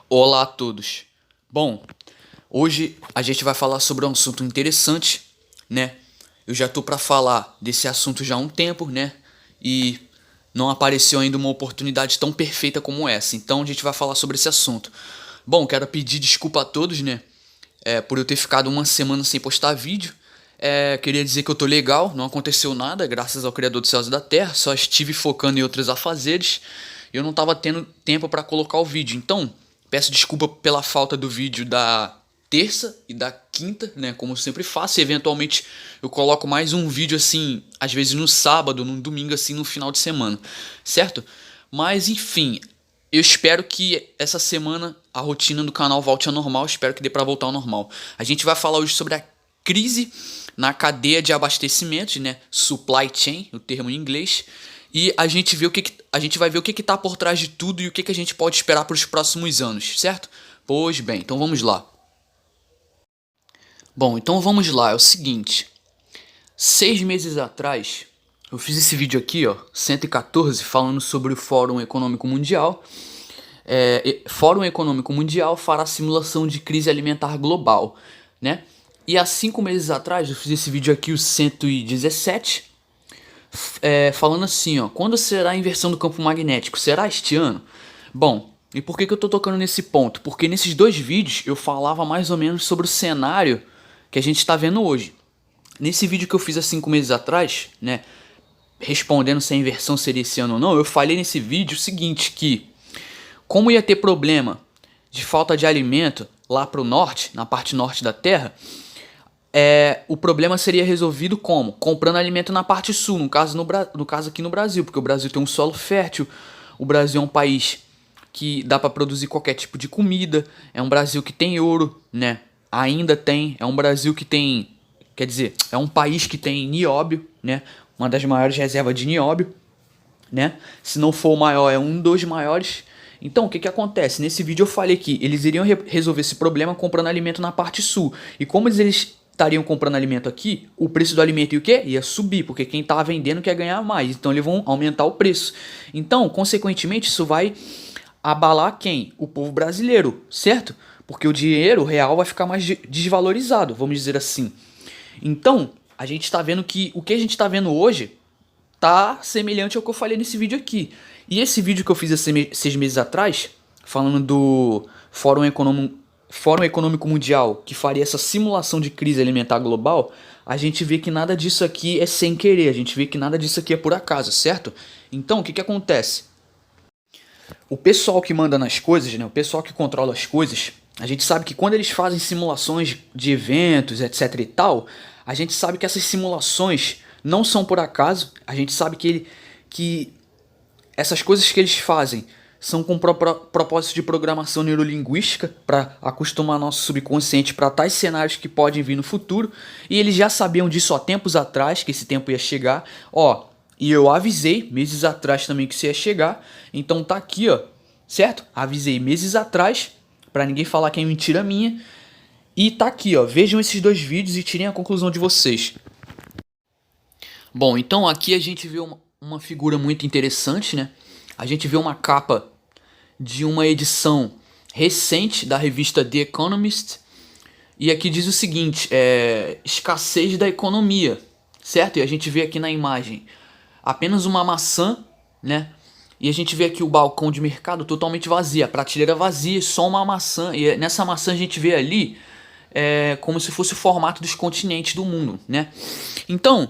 Olá a todos. Bom, hoje a gente vai falar sobre um assunto interessante, né? Eu já tô para falar desse assunto já há um tempo, né? E não apareceu ainda uma oportunidade tão perfeita como essa. Então a gente vai falar sobre esse assunto. Bom, quero pedir desculpa a todos, né? Por eu ter ficado uma semana sem postar vídeo. Queria dizer que eu tô legal, não aconteceu nada, graças ao Criador dos céus e da terra. Só estive focando em outros afazeres. Eu não tava tendo tempo para colocar o vídeo. Então, peço desculpa pela falta do vídeo da terça e da quinta, né? Como eu sempre faço. E eventualmente eu coloco mais um vídeo assim, às vezes no sábado, no domingo, assim, no final de semana, certo? Mas enfim, eu espero que essa semana a rotina do canal volte ao normal. Espero que dê para voltar ao normal. A gente vai falar hoje sobre a crise na cadeia de abastecimento, né? Supply chain, o termo em inglês. E a gente vai ver o que está por trás de tudo e o que a gente pode esperar para os próximos anos, certo? Pois bem, então vamos lá. Bom, então vamos lá, é o seguinte. 6 meses atrás, eu fiz esse vídeo aqui, ó, 114, falando sobre o Fórum Econômico Mundial. Fórum Econômico Mundial fará simulação de crise alimentar global, né? E há 5 meses atrás, eu fiz esse vídeo aqui, o 117, falando assim, ó, quando será a inversão do campo magnético? Será este ano? Bom, e por que eu tô tocando nesse ponto? Porque nesses dois vídeos eu falava mais ou menos sobre o cenário que a gente está vendo hoje. Nesse vídeo que eu fiz há 5 meses atrás, né, respondendo se a inversão seria esse ano ou não, eu falei nesse vídeo o seguinte, que como ia ter problema de falta de alimento lá pro norte, na parte norte da Terra, o problema seria resolvido como? Comprando alimento na parte sul, no caso aqui no Brasil, porque o Brasil tem um solo fértil, o Brasil é um país que dá para produzir qualquer tipo de comida, é um Brasil que tem ouro, né? Ainda tem, é um Brasil que tem, quer dizer, é um país que tem nióbio, né? Uma das maiores reservas de nióbio, né? Se não for o maior, é um dos maiores. Então, o que que acontece? Nesse vídeo eu falei que eles iriam resolver esse problema comprando alimento na parte sul. E como eles estariam comprando alimento aqui, o preço do alimento ia o quê? Ia subir, porque quem tá vendendo quer ganhar mais. Então, eles vão aumentar o preço. Então, consequentemente, isso vai abalar quem? O povo brasileiro, certo? Porque o dinheiro real vai ficar mais desvalorizado, vamos dizer assim. Então, a gente está vendo que o que a gente está vendo hoje tá semelhante ao que eu falei nesse vídeo aqui. E esse vídeo que eu fiz há 6 meses atrás, falando do Fórum Econômico Mundial, que faria essa simulação de crise alimentar global, a gente vê que nada disso aqui é sem querer, a gente vê que nada disso aqui é por acaso, certo? Então, o que que acontece? O pessoal que manda nas coisas, né, o pessoal que controla as coisas, a gente sabe que quando eles fazem simulações de eventos, etc e tal, a gente sabe que essas simulações não são por acaso, a gente sabe que essas coisas que eles fazem são com propósito de programação neurolinguística para acostumar nosso subconsciente para tais cenários que podem vir no futuro, e eles já sabiam disso há tempos atrás, que esse tempo ia chegar, ó, e eu avisei meses atrás também que isso ia chegar, então tá aqui, ó, certo? Avisei meses atrás, para ninguém falar que é mentira minha, e tá aqui, ó, vejam esses dois vídeos e tirem a conclusão de vocês. Bom, então aqui a gente vê uma figura muito interessante, né? A gente vê uma capa de uma edição recente da revista The Economist. E aqui diz o seguinte, escassez da economia, certo? E a gente vê aqui na imagem apenas uma maçã, né? E a gente vê aqui o balcão de mercado totalmente vazio, a prateleira vazia, só uma maçã. E nessa maçã a gente vê ali como se fosse o formato dos continentes do mundo, né? Então,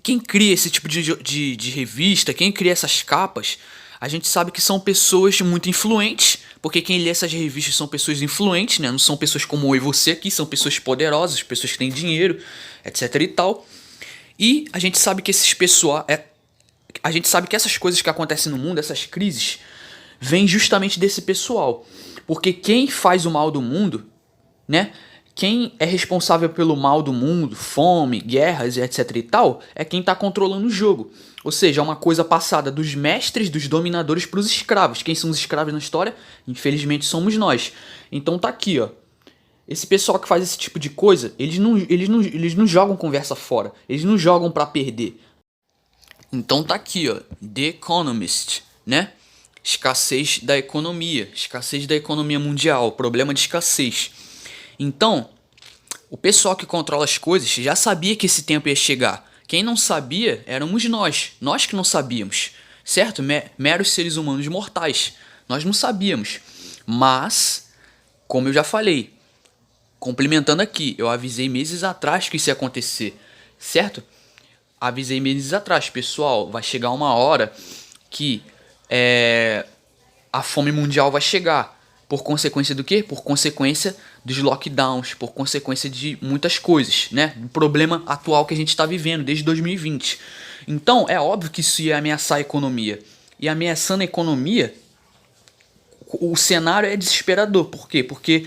quem cria esse tipo de revista, quem cria essas capas, a gente sabe que são pessoas muito influentes, porque quem lê essas revistas são pessoas influentes, né? Não são pessoas como eu e você aqui, são pessoas poderosas, pessoas que têm dinheiro, etc e tal. E a gente sabe que a gente sabe que essas coisas que acontecem no mundo, essas crises, vêm justamente desse pessoal. Porque quem faz o mal do mundo, né? Quem é responsável pelo mal do mundo, fome, guerras, etc e tal, é quem está controlando o jogo. Ou seja, é uma coisa passada dos mestres, dos dominadores para os escravos. Quem são os escravos na história? Infelizmente somos nós. Então tá aqui, ó. Esse pessoal que faz esse tipo de coisa, eles não jogam conversa fora. Eles não jogam para perder. Então tá aqui, ó. The Economist, né? escassez da economia mundial, problema de escassez. Então, o pessoal que controla as coisas já sabia que esse tempo ia chegar. Quem não sabia éramos nós que não sabíamos, certo? Meros seres humanos mortais, nós não sabíamos. Mas, como eu já falei, complementando aqui, eu avisei meses atrás que isso ia acontecer, certo? Avisei meses atrás, pessoal, vai chegar uma hora que a fome mundial vai chegar. Por consequência do quê? Por consequência dos lockdowns, por consequência de muitas coisas, né? Do problema atual que a gente está vivendo desde 2020. Então, é óbvio que isso ia ameaçar a economia. E ameaçando a economia, o cenário é desesperador. Por quê? Porque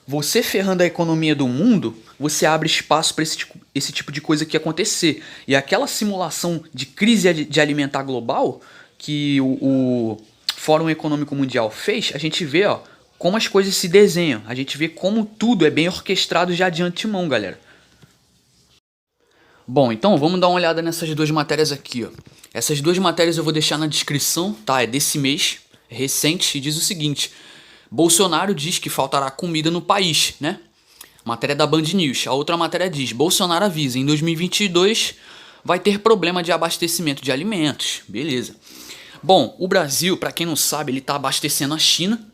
você ferrando a economia do mundo, você abre espaço para esse tipo de coisa que acontecer. E aquela simulação de crise de alimentar global que o Fórum Econômico Mundial fez, a gente vê como as coisas se desenham. A gente vê como tudo é bem orquestrado já de antemão, galera. Bom, então vamos dar uma olhada nessas duas matérias aqui, ó. Essas duas matérias eu vou deixar na descrição, tá? É desse mês, é recente, e diz o seguinte: Bolsonaro diz que faltará comida no país, né? Matéria da Band News. A outra matéria diz: Bolsonaro avisa, em 2022 vai ter problema de abastecimento de alimentos. Beleza. Bom, o Brasil, para quem não sabe, ele está abastecendo a China.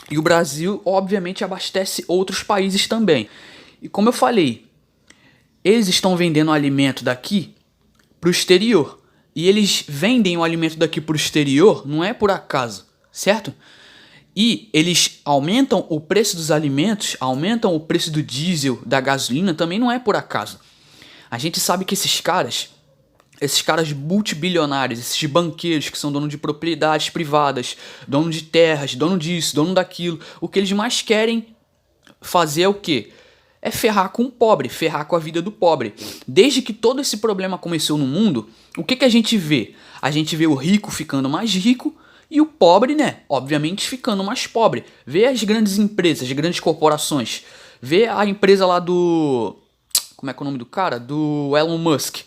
E o Brasil, obviamente, abastece outros países também. E como eu falei, eles estão vendendo o alimento daqui para o exterior. E eles vendem o alimento daqui para o exterior não é por acaso, certo? E eles aumentam o preço dos alimentos, aumentam o preço do diesel, da gasolina, também não é por acaso. A gente sabe que esses caras multibilionários, esses banqueiros que são donos de propriedades privadas, dono de terras, dono disso, dono daquilo, o que eles mais querem fazer é o quê? É ferrar com o pobre, ferrar com a vida do pobre. Desde que todo esse problema começou no mundo, o que a gente vê? A gente vê o rico ficando mais rico e o pobre, né, obviamente ficando mais pobre. Vê as grandes empresas, as grandes corporações. Vê a empresa lá do... Como é que é o nome do cara? Do Elon Musk.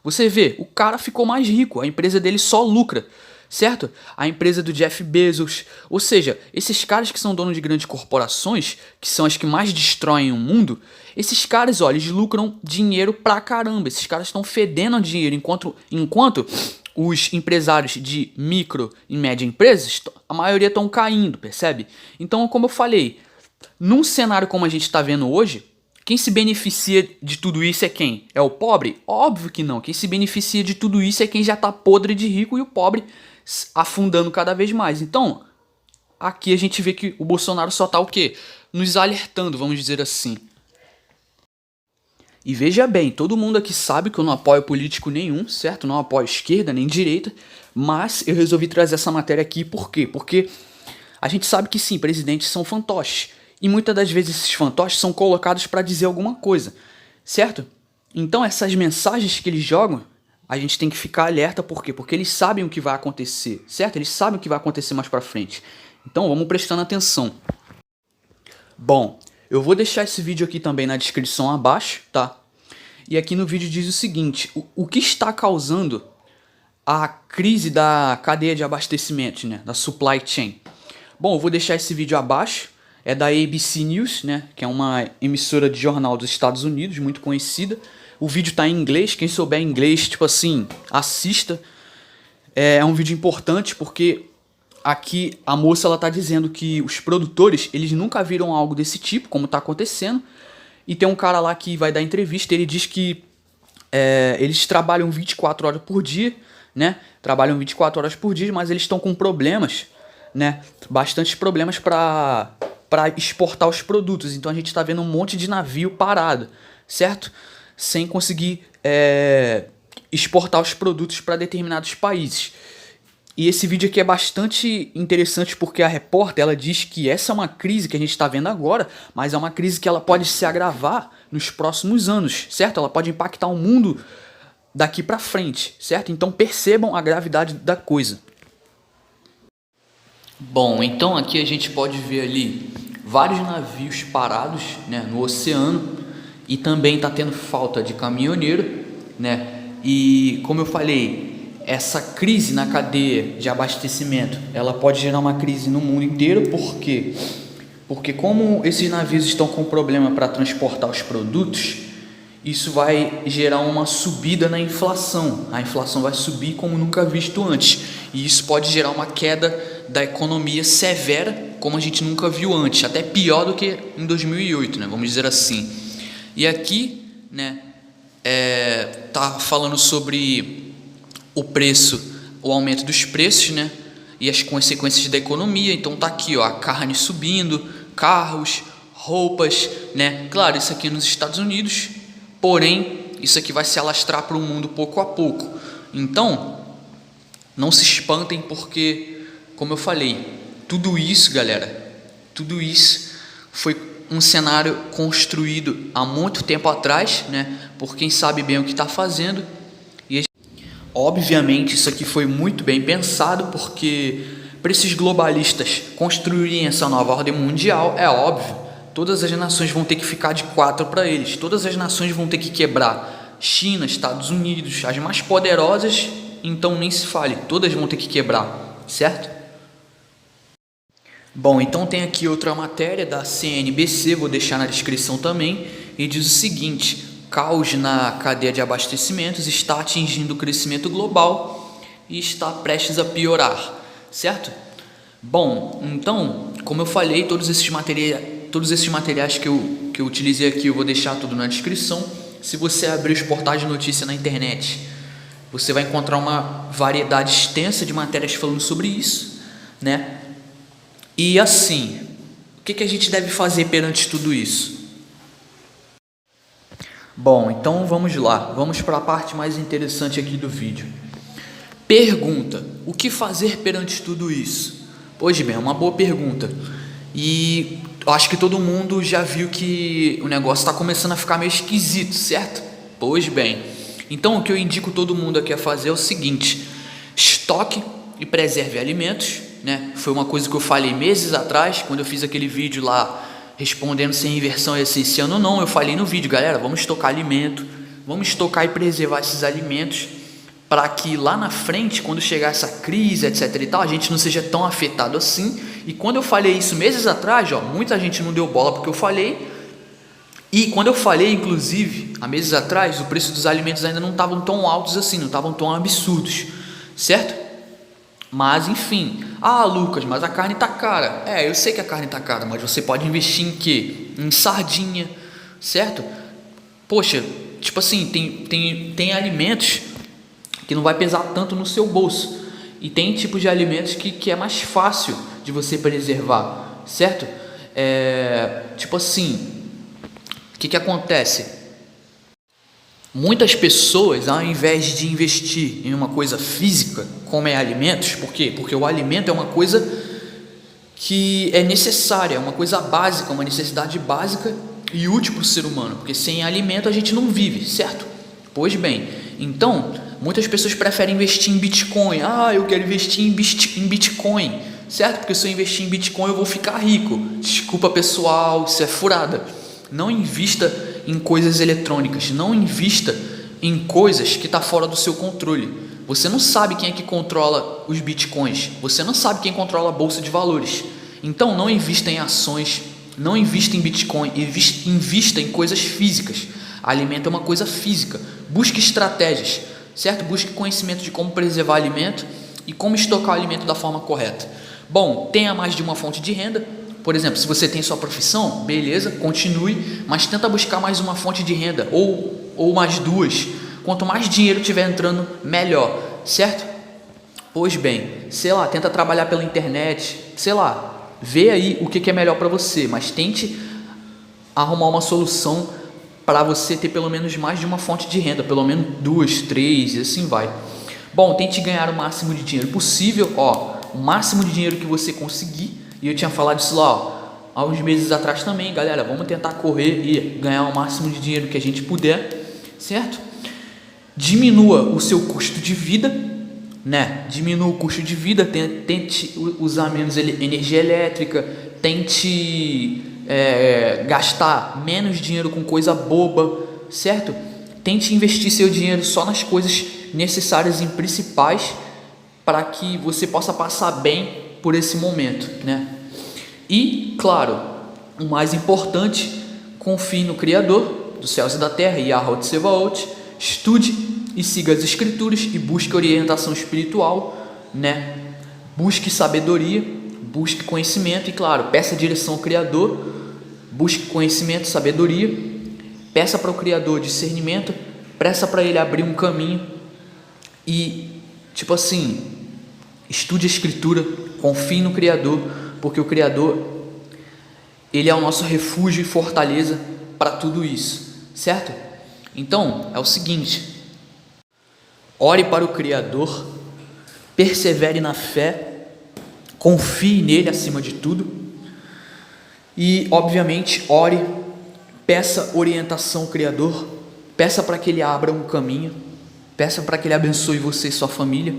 Você vê, o cara ficou mais rico, a empresa dele só lucra, certo? A empresa do Jeff Bezos, ou seja, esses caras que são donos de grandes corporações, que são as que mais destroem o mundo, esses caras, ó, eles lucram dinheiro pra caramba, esses caras estão fedendo dinheiro, enquanto os empresários de micro e média empresas, a maioria estão caindo, percebe? Então, como eu falei, num cenário como a gente está vendo hoje, quem se beneficia de tudo isso é quem? É o pobre? Óbvio que não. Quem se beneficia de tudo isso é quem já tá podre de rico e o pobre afundando cada vez mais. Então, aqui a gente vê que o Bolsonaro só tá o quê? Nos alertando, vamos dizer assim. E veja bem, todo mundo aqui sabe que eu não apoio político nenhum, certo? Não apoio esquerda nem direita, mas eu resolvi trazer essa matéria aqui por quê? Porque a gente sabe que sim, presidentes são fantoches. E muitas das vezes esses fantoches são colocados para dizer alguma coisa, certo? Então essas mensagens que eles jogam, a gente tem que ficar alerta, por quê? Porque eles sabem o que vai acontecer, certo? Eles sabem o que vai acontecer mais para frente. Então vamos prestando atenção. Bom, eu vou deixar esse vídeo aqui também na descrição abaixo, tá? E aqui no vídeo diz o seguinte: o que está causando a crise da cadeia de abastecimento, né? Da supply chain. Bom, eu vou deixar esse vídeo abaixo. É da ABC News, né, que é uma emissora de jornal dos Estados Unidos, muito conhecida. O vídeo tá em inglês, quem souber inglês, tipo assim, assista. É um vídeo importante porque aqui a moça ela tá dizendo que os produtores, eles nunca viram algo desse tipo, como tá acontecendo. E tem um cara lá que vai dar entrevista, ele diz que eles trabalham 24 horas por dia, né? Trabalham 24 horas por dia, mas eles estão com problemas, né? Bastantes problemas para exportar os produtos. Então a gente está vendo um monte de navio parado, certo? Sem conseguir exportar os produtos para determinados países. E esse vídeo aqui é bastante interessante porque a repórter ela diz que essa é uma crise que a gente está vendo agora, mas é uma crise que ela pode se agravar nos próximos anos, certo? Ela pode impactar o mundo daqui para frente, certo? Então percebam a gravidade da coisa. Bom, então aqui a gente pode ver ali vários navios parados, né, no oceano, e também está tendo falta de caminhoneiro, né? E como eu falei, essa crise na cadeia de abastecimento, ela pode gerar uma crise no mundo inteiro. Por quê? Porque como esses navios estão com problema para transportar os produtos, isso vai gerar uma subida na inflação. A inflação vai subir como nunca visto antes. E isso pode gerar uma queda da economia severa, como a gente nunca viu antes. Até pior do que em 2008, né? Vamos dizer assim. E aqui, né, tá falando sobre o preço, o aumento dos preços, né? E as consequências da economia. Então tá aqui, ó, a carne subindo, carros, roupas, né? Claro, isso aqui nos Estados Unidos. Porém, isso aqui vai se alastrar para o mundo pouco a pouco. Então, não se espantem porque, como eu falei, tudo isso, galera, tudo isso foi um cenário construído há muito tempo atrás, né? Por quem sabe bem o que está fazendo. E, obviamente, isso aqui foi muito bem pensado, porque para esses globalistas construírem essa nova ordem mundial, é óbvio, todas as nações vão ter que ficar de quatro para eles. Todas as nações vão ter que quebrar. China, Estados Unidos, as mais poderosas, então nem se fale. Todas vão ter que quebrar, certo? Bom, então tem aqui outra matéria da CNBC, vou deixar na descrição também, e diz o seguinte: caos na cadeia de abastecimentos está atingindo o crescimento global e está prestes a piorar, certo? Bom, então, como eu falei, todos esses materiais que eu utilizei aqui, eu vou deixar tudo na descrição. Se você abrir os portais de notícia na internet, você vai encontrar uma variedade extensa de matérias falando sobre isso, né? E assim, o que a gente deve fazer perante tudo isso? Bom, então vamos lá, vamos para a parte mais interessante aqui do vídeo. Pergunta: o que fazer perante tudo isso? Pois bem, é uma boa pergunta. E eu acho que todo mundo já viu que o negócio está começando a ficar meio esquisito, certo? Pois bem, então o que eu indico todo mundo aqui a fazer é o seguinte: estoque e preserve alimentos, né? Foi uma coisa que eu falei meses atrás, quando eu fiz aquele vídeo lá respondendo se a inversão é essencial ou não. Eu falei no vídeo: galera, vamos estocar alimento, vamos estocar e preservar esses alimentos, para que lá na frente, quando chegar essa crise, etc e tal, a gente não seja tão afetado assim. E quando eu falei isso meses atrás, ó, muita gente não deu bola porque eu falei. E quando eu falei, inclusive, há meses atrás, o preço dos alimentos ainda não estavam tão altos assim, não estavam tão absurdos, certo? Mas enfim, Lucas, mas a carne tá cara. Eu sei que a carne tá cara, mas você pode investir em quê? Em sardinha, certo? Poxa, tipo assim, tem alimentos que não vai pesar tanto no seu bolso, e tem tipos de alimentos que é mais fácil de você preservar, certo? Tipo assim, o que acontece? Muitas pessoas, ao invés de investir em uma coisa física, como é alimentos, por quê? Porque o alimento é uma coisa que é necessária, é uma coisa básica, uma necessidade básica e útil para o ser humano, porque sem alimento a gente não vive, certo? Pois bem, então, muitas pessoas preferem investir em Bitcoin. Eu quero investir em Bitcoin, certo? Porque se eu investir em Bitcoin eu vou ficar rico. Desculpa, pessoal, isso é furada. Não invista em coisas eletrônicas, não invista em coisas que estão fora do seu controle. Você não sabe quem é que controla os bitcoins, você não sabe quem controla a bolsa de valores. Então não invista em ações, não invista em Bitcoin, invista em coisas físicas. Alimento é uma coisa física. Busque estratégias, certo? Busque conhecimento de como preservar alimento e como estocar o alimento da forma correta. Bom, tenha mais de uma fonte de renda. Por exemplo, se você tem sua profissão, beleza, continue, mas tenta buscar mais uma fonte de renda, ou mais duas. Quanto mais dinheiro tiver entrando, melhor, certo? Pois bem, sei lá, tenta trabalhar pela internet, sei lá, vê aí o que é melhor para você, mas tente arrumar uma solução para você ter pelo menos mais de uma fonte de renda, pelo menos 2, 3 e assim vai. Bom, tente ganhar o máximo de dinheiro possível, o máximo de dinheiro que você conseguir. E eu tinha falado isso lá, há uns meses atrás também, galera. Vamos tentar correr e ganhar o máximo de dinheiro que a gente puder, certo? Diminua o seu custo de vida, né? Diminua o custo de vida, tente usar menos energia elétrica, tente gastar menos dinheiro com coisa boba, certo? Tente investir seu dinheiro só nas coisas necessárias e principais para que você possa passar bem por esse momento, né? E, claro, o mais importante, confie no Criador dos céus e da terra, Yahweh Tsevaot, estude e siga as escrituras e busque orientação espiritual, né? Busque sabedoria, busque conhecimento e, claro, peça direção ao Criador, busque conhecimento, sabedoria, peça para o Criador discernimento, peça para Ele abrir um caminho e, tipo assim, estude a escritura, confie no Criador, porque o Criador, Ele é o nosso refúgio e fortaleza para tudo isso, certo? Então, é o seguinte, ore para o Criador, persevere na fé, confie nele acima de tudo e, obviamente, ore, peça orientação ao Criador, peça para que Ele abra um caminho, peça para que Ele abençoe você e sua família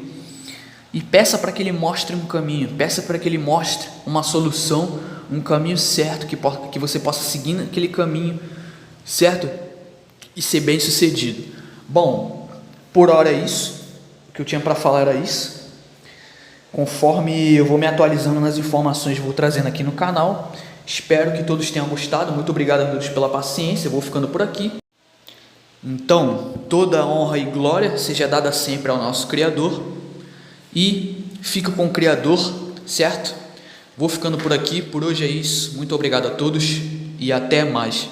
e peça para que Ele mostre um caminho, peça para que Ele mostre uma solução, um caminho certo, que você possa seguir naquele caminho, certo? E ser bem sucedido. Bom, por hora é isso, o que eu tinha para falar era isso. Conforme eu vou me atualizando nas informações, vou trazendo aqui no canal. Espero que todos tenham gostado. Muito obrigado a todos pela paciência. Eu vou ficando por aqui. Então, toda honra e glória seja dada sempre ao nosso Criador. E fica com o Criador, certo? Vou ficando por aqui. Por hoje é isso. Muito obrigado a todos e até mais.